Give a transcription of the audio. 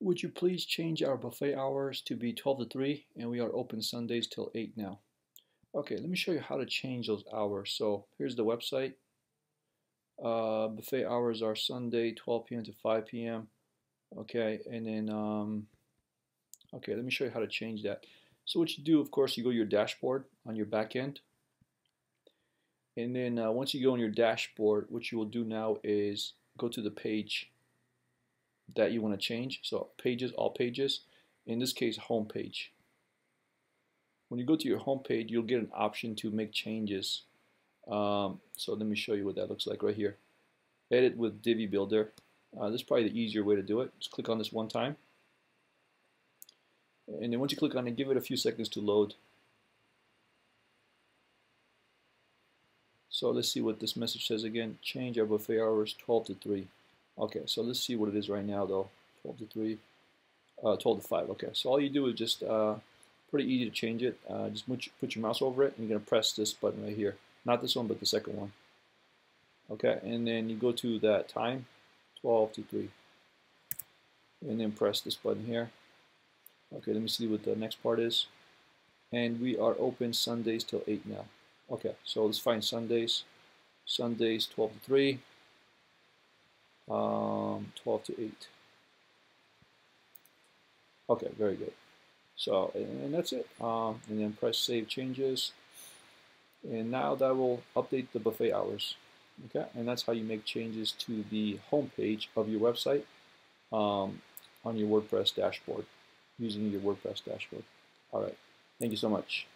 Would you please change our buffet hours to be 12 to 3, and we are open Sundays till 8 now. Okay, let me show you how to change those hours. So here's the website. Buffet hours are Sunday 12 p.m. to 5 p.m. Okay, and then okay, let me show you how to change that. So what you do, of course, you go to your dashboard on your back end, and then once you go on your dashboard, what you will do now is go to the page that you want to change. So pages, all pages, in this case home page. When you go to your home page, you'll get an option to make changes. So let me show you what that looks like right here. Edit with Divi Builder. This is probably the easier way to do it. Just click on this one time, and then once you click on it, give it a few seconds to load. So let's see what this message says again. Change our buffet hours 12 to 3. Okay, so let's see what it is right now though. 12 to 3, 12 to 5. Okay, so all you do is just pretty easy to change it. Just put your mouse over it, and you're going to press this button right here. Not this one, but the second one. Okay, and then you go to that time, 12 to 3. And then press this button here. Okay, let me see what the next part is. And we are open Sundays till 8 now. Okay, so let's find Sundays. Sundays 12 to 3. 12 to 8. Okay, very good. So, and that's it. And then press Save Changes. And now that will update the buffet hours. Okay, and that's how you make changes to the home page of your website on your WordPress dashboard, using your WordPress dashboard. All right, thank you so much.